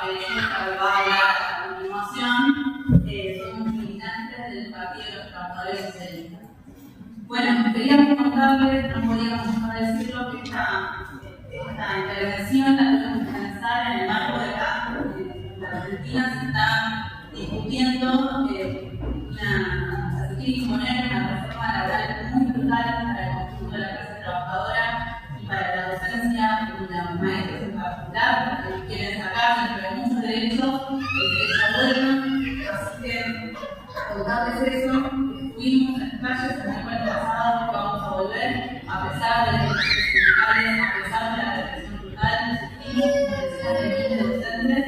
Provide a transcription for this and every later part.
que va a hablar a continuación, somos militantes del Partido de los Trabajadores Socialistas. Bueno, queríamos contarles, no podíamos dejar de decirlo, que esta intervención la tenemos que pensar en el marco de la Argentina se está discutiendo se quiere imponer una reforma laboral muy brutal para el conjunto de la clase trabajadora y para la docencia y los maestros en particular, porque quieren sacar entre muchos derechos el derecho a huelga. Así que, contarles eso, estuvimos en las calles el miércoles pasado, que vamos a volver, a pesar de las luchas sindicales, a pesar de la represión brutal, existimos decenas de miles de docentes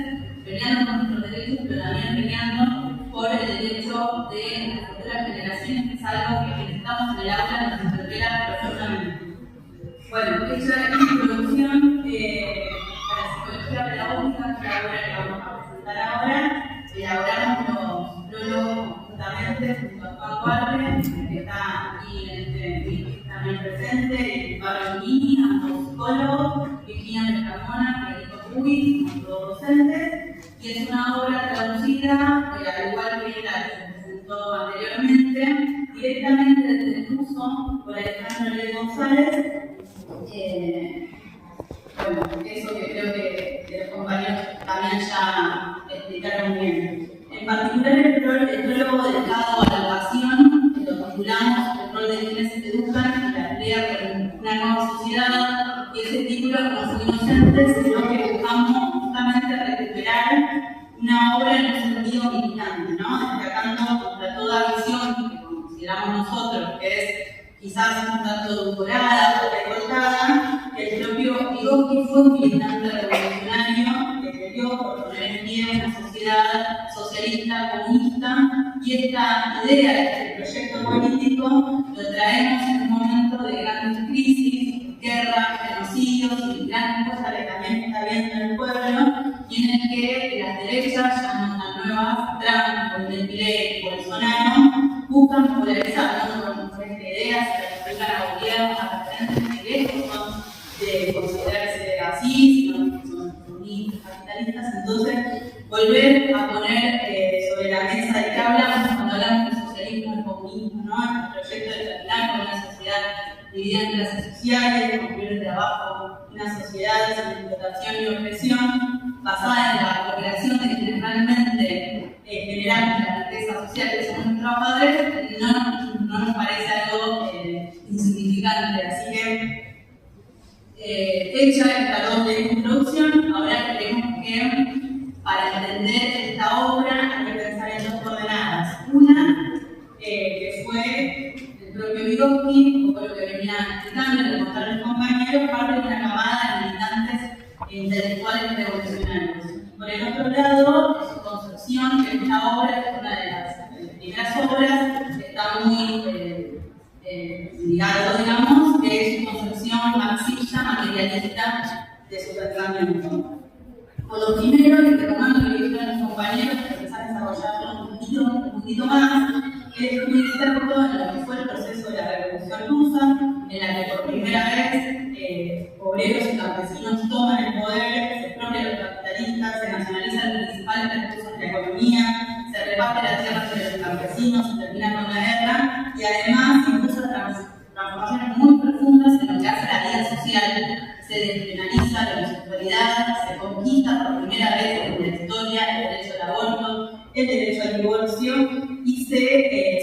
peleando por nuestros derechos, pero también peleando por el derecho de las futuras generaciones, que es algo que necesitamos en el aula, nos interpela profundamente. Bueno, hecha esta introducción para psicología pedagógica, que ahora que vamos a presentar ahora, elaboramos los prólogos justamente junto a Juan Duarte, que está aquí en este vídeo también presente, y Pablo Mini, ambos psicólogos, Virginia Carmona, Federico Puig, todos docentes, y es una obra traducida, al igual que la que se presentó anteriormente, directamente desde el curso por Alejandro L. González. Bueno, eso que creo que los compañeros también ya explicaron bien. En particular, el prólogo dedicado a la educación, que lo titulamos El rol de quienes educan y la tarea por una nueva sociedad, y ese título es como muy inocente, sino que buscamos justamente recuperar una obra en un sentido militante, ¿no? Destacando contra toda visión que consideramos nosotros, que es quizás un tanto edulcorada o recortada, que el propio Vygotsky fue un militante revolucionario que peleó por poner en pie una sociedad socialista, comunista, y esta idea, este proyecto político, lo traemos en un momento de grandes crisis, guerras, genocidios y grandes cosas que también está viendo el pueblo, y en el que las derechas, llaman a nuevas, Trump, Milei y Bolsonaro, buscan polarizar, no con ideas que aplican a gobiernos, a referentes que lejos son de considerarse así, sino que son comunistas, capitalistas. Entonces, volver a poner sobre la mesa de qué hablamos cuando hablamos del socialismo y el comunismo, ¿no? El proyecto de terminar con una sociedad dividida en clases sociales, construir el trabajo, una sociedad sin explotación y opresión, basada en la cooperación de quienes realmente generamos la riqueza social que somos los trabajadores, no nos parece algo insignificante. Así que, hecha esta doble introducción, ahora creemos que para entender esta obra hay que pensar en dos coordenadas. Una, que fue el propio Vygotsky, o lo que venía explicando y reportar los compañeros, parte de una camada de militantes intelectuales revolucionarios. Por el otro lado, su concepción, que esta obra es una de las primeras obras, está muy ligado, digamos, que es su concepción marxista, materialista de su pensamiento. Por lo primero, y retomando lo que dijeron los compañeros, para empezar a desarrollarlo un poquito más, es muy cierto en lo que fue el proceso de la Revolución Rusa, en la que por primera vez obreros y campesinos toman el poder, se expropian los capitalistas, se nacionalizan los principales recursos de la economía, se reparte la tierra entre los campesinos, se termina con la guerra, y además impulsa transformaciones muy profundas en lo que hace la vida social. Se despenaliza la homosexualidad, se conquista por primera vez en la historia el derecho al aborto, el derecho al divorcio, y se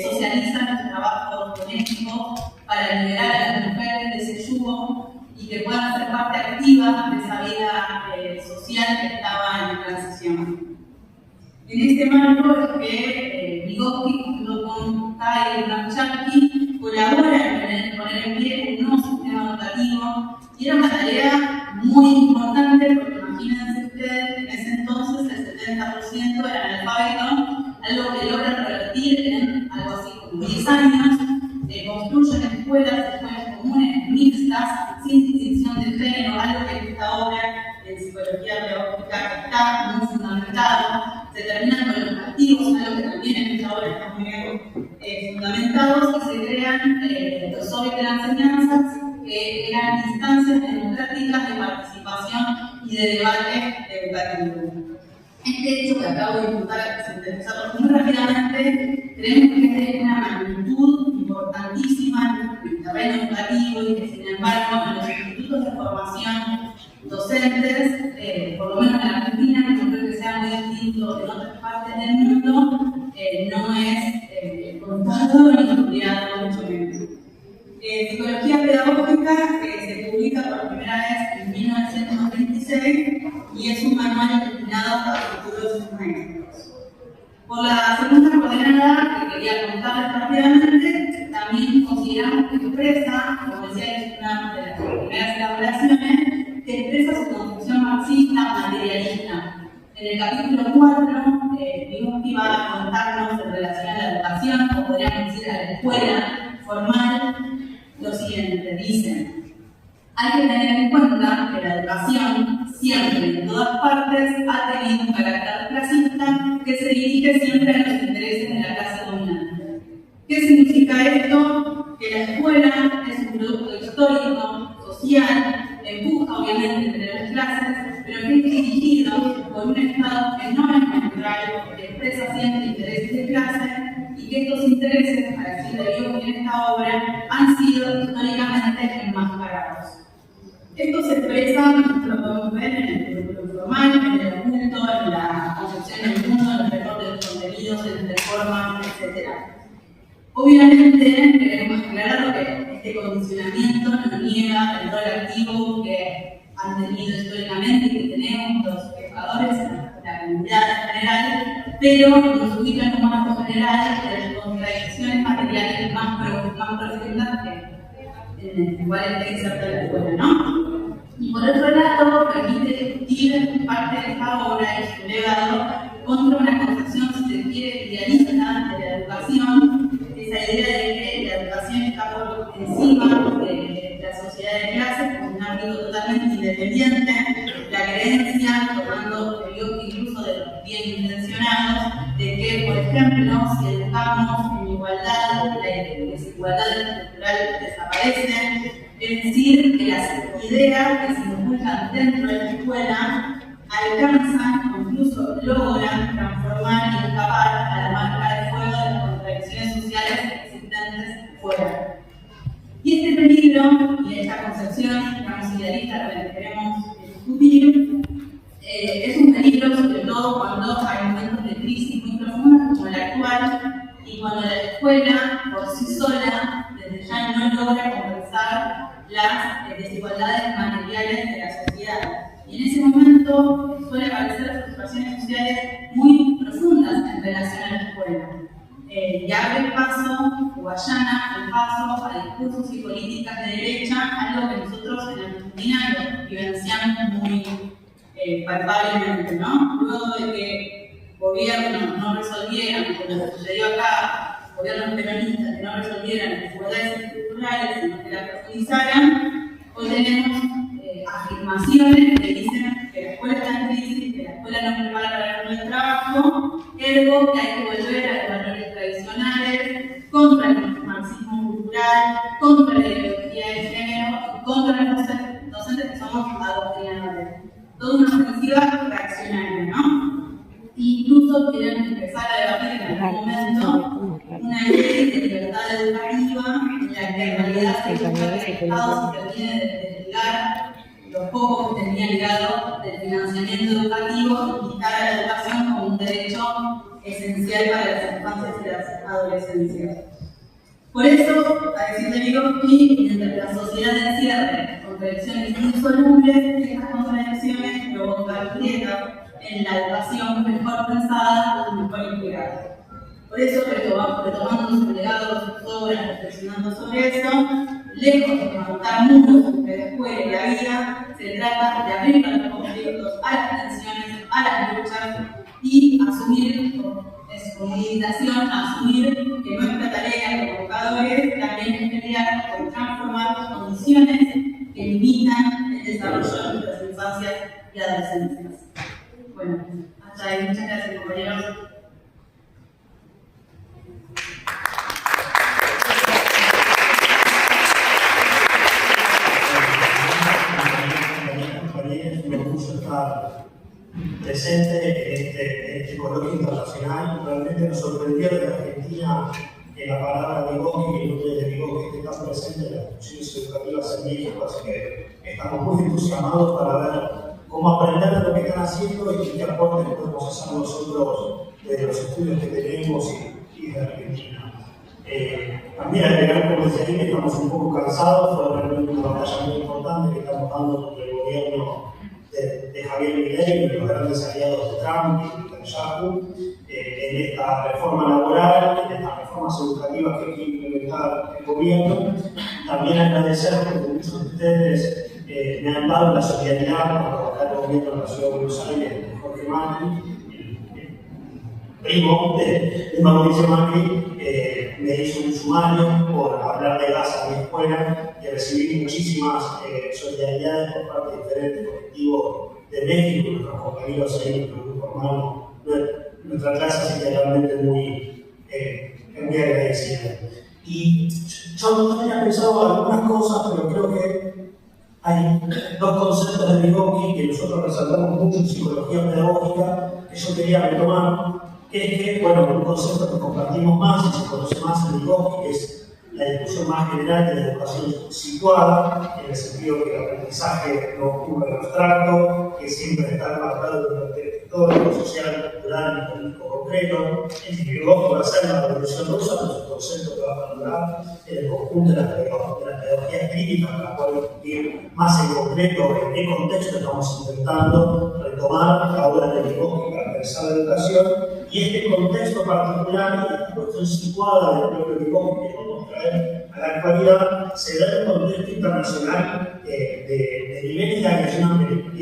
socializan los trabajos domésticos para liberar a las mujeres de ese yugo y que puedan ser parte activa de esa vida social que estaba en transición. En este marco es que Vygotsky, junto con Kyle y Ramchak, colaboran en poner en pie un nuevo sistema educativo, y era una tarea muy importante porque imagínense ustedes, en ese entonces el 70% eran analfabetos, algo que logran revertir en algo así como 10 años, construyen escuelas comunes, mixtas, sin distinción de género, algo que en esta obra en psicología pedagógica está muy fundamentado. Se terminan con los castigos, algo que también en esta obra está muy bien fundamentados, y se crean los soviets de la enseñanza, que eran instancias democráticas de participación y de debate educativo. Este hecho que acabo de disfrutar, sintetizarlo muy rápidamente, creemos que es de una magnitud importantísima en el terreno educativo y que, sin embargo, en los institutos de formación docentes, por lo menos en Argentina, que no creo que sea muy distinto en otras partes del mundo, no es contado ni estudiado, mucho menos. Psicología pedagógica se publica por primera vez en 1926 y es un manual destinado a futuros maestros. Por la segunda coordenada que quería contarles rápidamente, también consideramos que expresa, como decía, es una de las primeras elaboraciones, que expresa su concepción marxista materialista. En el capítulo 4, Vygotsky va a contarnos en relación a la educación, o podríamos decir a la escuela formal, lo siguiente, dicen: hay que tener en cuenta que la educación, siempre y en todas partes, ha tenido un carácter clasista que se dirige siempre a los intereses de la clase dominante. ¿Qué significa esto? Que la escuela es un producto histórico, social, empuja obviamente entre las clases, pero que es dirigido por un Estado que no es neutral, que expresa siempre intereses de clase, y que estos intereses, para decir de Vygotsky en esta obra, han sido históricamente enmascarados. Esto se expresa, nosotros lo podemos ver en el currículum formal, en el oculto, en la concepción del mundo, en el recorte de los contenidos, en las formas, etc. Obviamente, queremos aclarar que este condicionamiento no niega el rol activo que han tenido históricamente y que tenemos los educadores en la comunidad en general, pero nos ubica en un marco general de las contradicciones materiales más profundas que en el cual hay que insertar la escuela, ¿no? Y por otro lado, permite discutir parte de esta obra y su legado contra una concepción, si se quiere, idealista de la educación, esa idea de que la educación está por encima de la sociedad de clases, como un ámbito totalmente independiente, la creencia, tomando de Vygotsky incluso de los bien intencionados, de que, por ejemplo, si educamos en igualdad, la desigualdad estructural desaparece. Es decir, que las ideas que se inculcan dentro de la escuela alcanzan o incluso logran transformar y escapar a la marca de fuego de las contradicciones sociales existentes fuera. Y este peligro y esta concepción, digamos, idealista que queremos discutir, es un peligro sobre todo cuando hay momentos de crisis muy profundas como la actual y cuando la escuela por sí sola desde ya no logra compensar las desigualdades materiales de la sociedad. Y en ese momento suele aparecer frustraciones sociales muy profundas en relación a la escuela. Y abre paso, o allana el paso a discursos y políticas de derecha, algo que nosotros en Argentina lo vivenciamos muy palpablemente, ¿no? Luego de que gobiernos no resolvieran, como sucedió acá, gobiernos peronistas que no resolvieran las desigualdades estructurales, sino que las profundizaran, hoy tenemos afirmaciones que dicen que la escuela está en crisis, que la escuela no prepara para el mundo del trabajo, ergo que hay que volver a los valores tradicionales, contra el marxismo cultural, contra la ideología de género y contra los docentes que somos adoctrinadores. Toda una ofensiva reaccionaria, ¿no? Incluso quieren empezar a debatir en algún momento una ley de libertad educativa en la que en realidad se busca que el Estado se termine de desligar lo poco que tenía ligado del financiamiento educativo y quitar a la educación como un derecho esencial para las infancias y las adolescencias. Por eso, a decir de Vygotsky, mientras la sociedad encierre contradicciones insolubles, estas contradicciones provocan grietas en la educación mejor pensada y mejor integrada. Por eso, retomando sus legados, sus obras, reflexionando sobre eso, lejos de levantar muros entre la escuela y la vida, se trata de abrir a los conflictos, a las tensiones, a las luchas y asumir como invitación a asumir que nuestra tarea como educadores también es pelear por transformar condiciones que limitan el desarrollo de nuestras infancias y adolescencias. Bueno, hasta ahí. Muchas gracias, compañeros. Es un orgullo estar presente en este coloquio internacional. Realmente nos sorprendió que Argentina, la palabra Vygotsky y el nombre de Vygotsky esté tan presente en las instituciones educativas en México, así que estamos muy entusiasmados para ver cómo aprender de lo que están haciendo y qué aportes podemos hacer nosotros de los estudios que tenemos y de Argentina. También agregar, como decía, que estamos un poco cansados, fue realmente una batalla muy importante que estamos dando contra el gobierno de Javier Milei y los grandes aliados de Trump y de Netanyahu en esta reforma laboral, en estas reformas educativas que quiere implementar el gobierno. También agradecer porque muchos de ustedes me han dado la solidaridad para trabajar el gobierno de la Ciudad de Buenos Aires de Jorge Macri, el primo de Mauricio Macri. Me hizo un sumario por hablar de gas a mi escuela y recibí muchísimas solidaridades por parte de diferentes colectivos de México, nuestros compañeros ahí, nuestro grupo hermano, nuestra clase, así que realmente muy agradecida. Y yo no tenía pensado algunas cosas, pero creo que hay dos conceptos de Vygotsky que nosotros resaltamos mucho en psicología pedagógica que yo quería retomar. Que bueno, un concepto que compartimos más y se conoce más en Vygotsky, que es la discusión más general de la educación situada, en el sentido que el aprendizaje no ocurre en abstracto, que siempre está marcado de un contexto histórico, social, cultural y político concreto. El Vygotsky va a ser la revolución rusa, pero es un concepto que va a madurar en el conjunto de las pedagogías críticas, para poder discutir más en concreto en qué contexto estamos intentando retomar la obra de Vygotsky para pensar la educación. Y este contexto particular, y esta cuestión situada del propio Vygotsky que vamos a traer a la actualidad, se da en un contexto internacional de niveles de agresión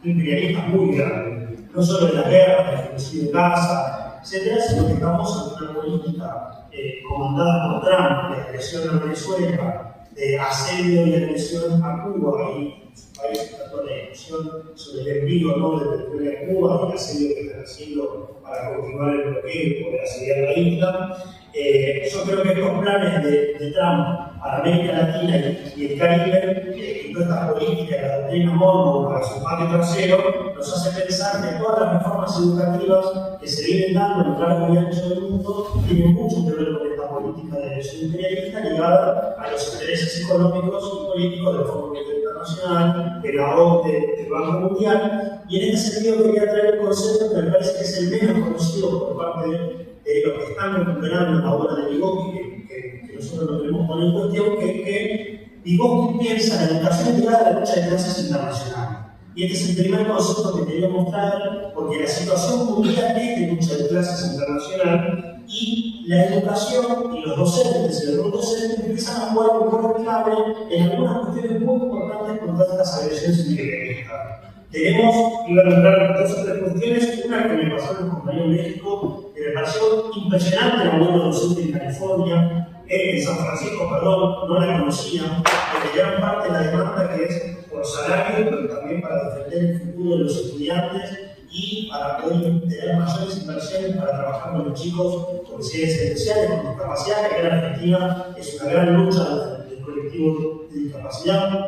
imperialista muy grande. No solo de la guerra, del genocidio de Gaza, etcétera, sino que estamos en una política comandada por Trump de agresión a Venezuela, de asedio y agresión a Cuba, y su país está toda la discusión sobre el envío ¿no? de petróleo a Cuba y el asedio que están haciendo para continuar el bloqueo y poder asediar la isla. Yo creo que estos planes de Trump para América Latina y el Caribe, y toda esta política, la doctrina Monroe para su patio trasero, nos hace pensar que todas las reformas educativas que se vienen dando en el largo y ancho del mundo tienen mucho que ver con esta política de agresión imperialista ligada a los intereses económicos y políticos del Fondo Monetario Internacional, de la OCDE, del Banco Mundial. Y en este sentido quería traer un concepto que me parece que es el menos conocido por parte de los que están recuperando la obra de Vygotsky, que nosotros lo queremos poner en cuestión, que Vygotsky piensa en la educación ligada a la lucha de clases internacional. Y este es el primer concepto que quería mostrar, porque la situación mundial es de lucha de clases internacional y la educación y los docentes y los no docentes empiezan a jugar un rol clave en algunas cuestiones muy importantes contra estas agresiones imperialistas. Tenemos, iba a nombrar dos o tres cuestiones, una que me pasó en un compañero en México, que me pareció impresionante, la buena docente en California, en San Francisco, perdón, no la conocía, porque gran parte de la demanda que es por salario, pero también para defender el futuro de los estudiantes y para poder tener mayores inversiones para trabajar con los chicos con necesidades especiales, con discapacidad, que acá en Argentina es una gran lucha del colectivo de discapacidad.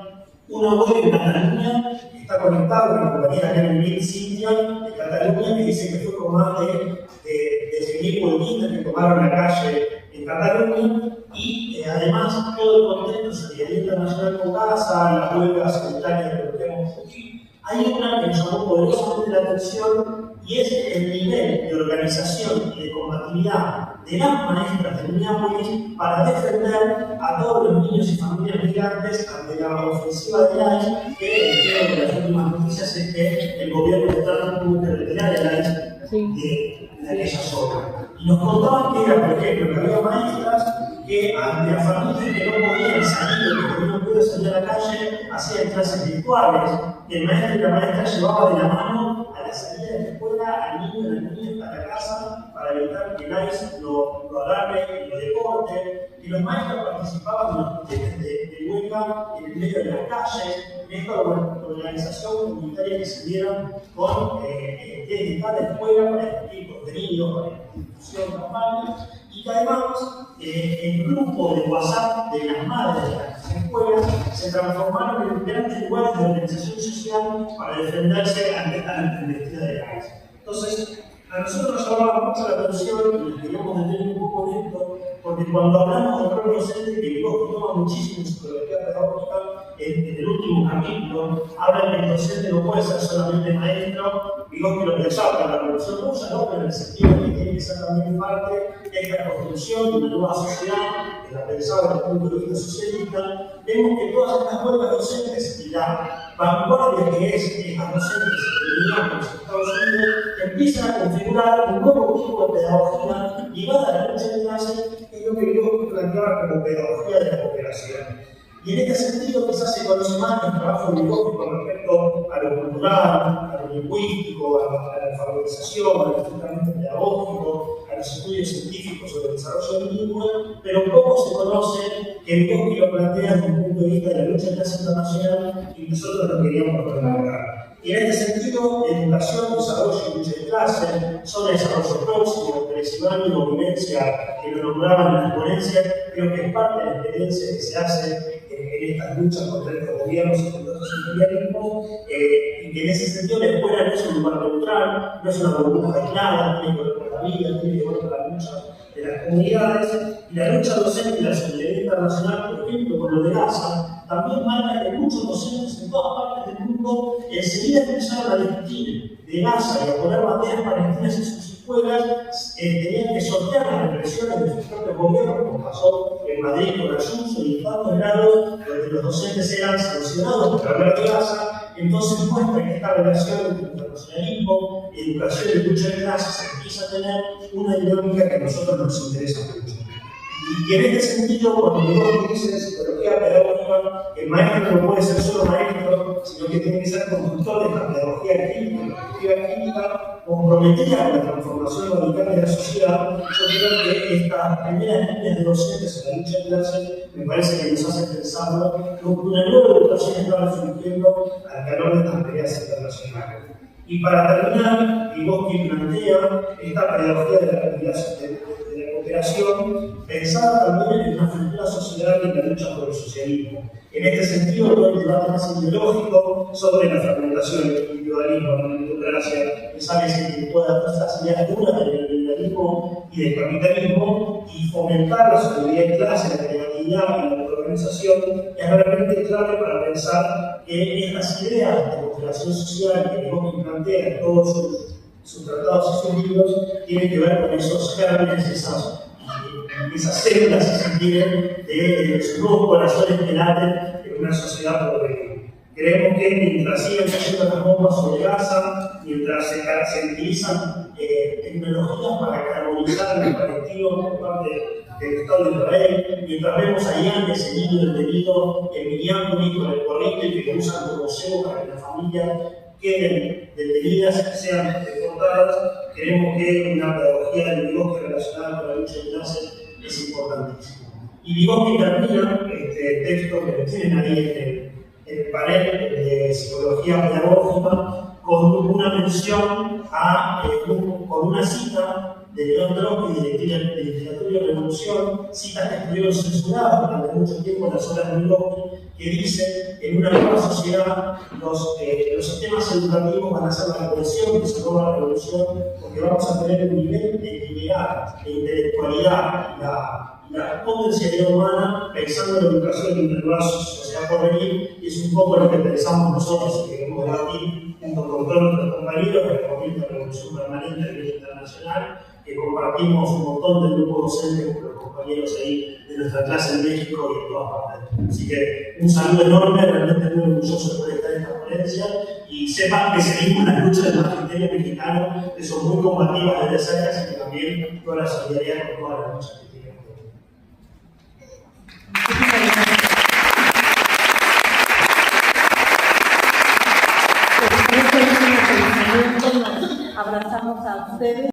Una web en Cataluña que está conectada con la compañera acá en el Cintia de Cataluña, que dice que fue con más de 100.000 pueblitos que tomaron la calle en Cataluña, y además todo el contexto solidaridad internacional con Gaza, las huelgas sanitarias de los que hemos discutido. Hay una que nos llamó poderosamente la atención y es el nivel de organización y de combatividad de las maestras de Minneapolis para defender a todos los niños y familias migrantes ante la ofensiva de ICE, que creo que las últimas noticias es que el gobierno de Trump tuvo que retirar el ICE de aquella zona. Y nos contaban que era, por ejemplo, que había maestras que ante las familias que no podían salir, que no pudieron salir a la calle, hacían clases virtuales, que el maestro y la maestra llevaban de la mano a la salida de la escuela al niño y a la niña para casa para evitar que el ICE lo agarre y lo deporte, y los maestros participaban en los proyectos de huelga en el medio de las calles, en esta organización comunitaria que se dieron con desde cada escuela para discutir contenidos, para discusión, campañas. y que además el grupo de WhatsApp de las madres de las escuelas se transformaron en grandes lugares de organización social para defenderse ante esta embestida de la ICE. Entonces, a nosotros nos llamaba mucho la atención y nos queríamos detener un poco en esto, porque cuando hablamos del rol docente, que Vygotsky toma muchísimo en psicología pedagógica, en el último capítulo, habla que el docente no puede ser solamente maestro. Vygotsky lo pensaba en la revolución rusa, ¿no? Pero en el sentido de que tiene que ser también parte de esta construcción de una nueva sociedad, que la pensaba desde el punto de vista socialista. Vemos que todas estas huelgas docentes y la vanguardia que es estas docentes que venían con los Estados Unidos empiezan a configurar un nuevo tipo de pedagogía ligada a la lucha de clase, que es lo que Vygotsky planteaba como pedagogía de la cooperación. Y en este sentido quizás se conoce más el trabajo de Vygotsky con respecto a lo cultural, a lo lingüístico, a la alfabetización, al estrictamente pedagógico, a los estudios científicos sobre el desarrollo bilingüe, pero poco se conoce que Vygotsky lo plantea desde un punto de vista de la lucha de clase internacional y nosotros lo queríamos remarcar. Y en este sentido, educación, desarrollo y lucha de clase son el desarrollo próximo, tradicional y convivencia que lo nombraban en las ponencias, creo que es parte de la experiencia que se hace en estas luchas contra estos gobiernos y contra estos imperialismos, y que en ese sentido la escuela no es un lugar neutral, no es una burbuja aislada, tiene que ver con la vida, tiene que ver con la lucha de las comunidades, y la lucha docente y la solidaridad internacional, por ejemplo, con lo de Gaza, también marca que muchos docentes en todas partes del mundo enseguida empezaron a discutir de Gaza y a poner banderas palestinas en sus escuelas, tenían que sortear las represiones de sus propios gobiernos, como pasó en Madrid con Ayuso y en tantos lados, donde los docentes eran sancionados por hablar de Gaza. Entonces muestra que esta relación entre internacionalismo, educación y lucha de clases empieza a tener una dinámica que a nosotros nos interesa mucho. Y en este sentido, cuando Vygotsky dice en psicología pedagógica, el maestro no puede ser solo maestro, sino que tiene que ser conductor de la pedagogía crítica, la perspectiva crítica, comprometida con la transformación radical de la sociedad. Yo creo que estas primeras líneas de docentes en la lucha de clase me parece que nos hacen pensar que una nueva educación está resurgiendo al calor de estas peleas internacionales. Y para terminar, Vygotsky plantea esta pedagogía de la cooperación pensada también en una futura sociedad y en la lucha por el socialismo. En este sentido, todo el debate más ideológico sobre la fragmentación del individualismo, la meritocracia, esa que pueda dar estas ideas duras del liberalismo y del capitalismo y fomentar la solidaridad de clase, la creatividad y la organización, es realmente clave para pensar que estas ideas de cooperación social que Vygotsky plantea en todos sus tratados y sus libros tienen que ver con esos gérmenes, esas células, si se quiere, de los nuevos corazones que laten en una sociedad progresiva. Creemos que mientras sigan cayendo las bombas sobre Gaza, mientras se utilizan tecnologías para carbonizar el colectivo por parte del Estado de Israel, mientras vemos a Ian, ese niño detenido en Minneapolis con el corriente y que lo usan como cebo para que las familias queden detenidas, sean deportadas, creemos que una pedagogía de Vygotsky relacionada con la lucha de clases es importantísima. Y Vygotsky termina este texto que tienen ahí en el panel de psicología pedagógica con una mención con una cita de León Trotsky de Literatura y Revolución, citas que estuvieron censuradas durante mucho tiempo en las obras de Vygotsky, que dice: en una nueva sociedad los sistemas educativos van a ser la cohesión que se roba la revolución, porque vamos a tener un nivel de intimidad, de intelectualidad y la potencialidad humana pensando en la educación de una nueva sociedad por venir, y es un poco lo que pensamos nosotros y que queremos debatir junto con todos nuestros compañeros de la Movimiento de Revolución Permanente a nivel internacional, que compartimos un montón de grupos docentes con los compañeros ahí de nuestra clase en México y en todas partes. Así que un saludo enorme, realmente muy orgulloso de poder estar en esta ponencia y sepan que seguimos las luchas del magisterio mexicano, que son muy combativas desde cerca, así que también toda la solidaridad con todas las luchas que tienen. Abrazamos a ustedes.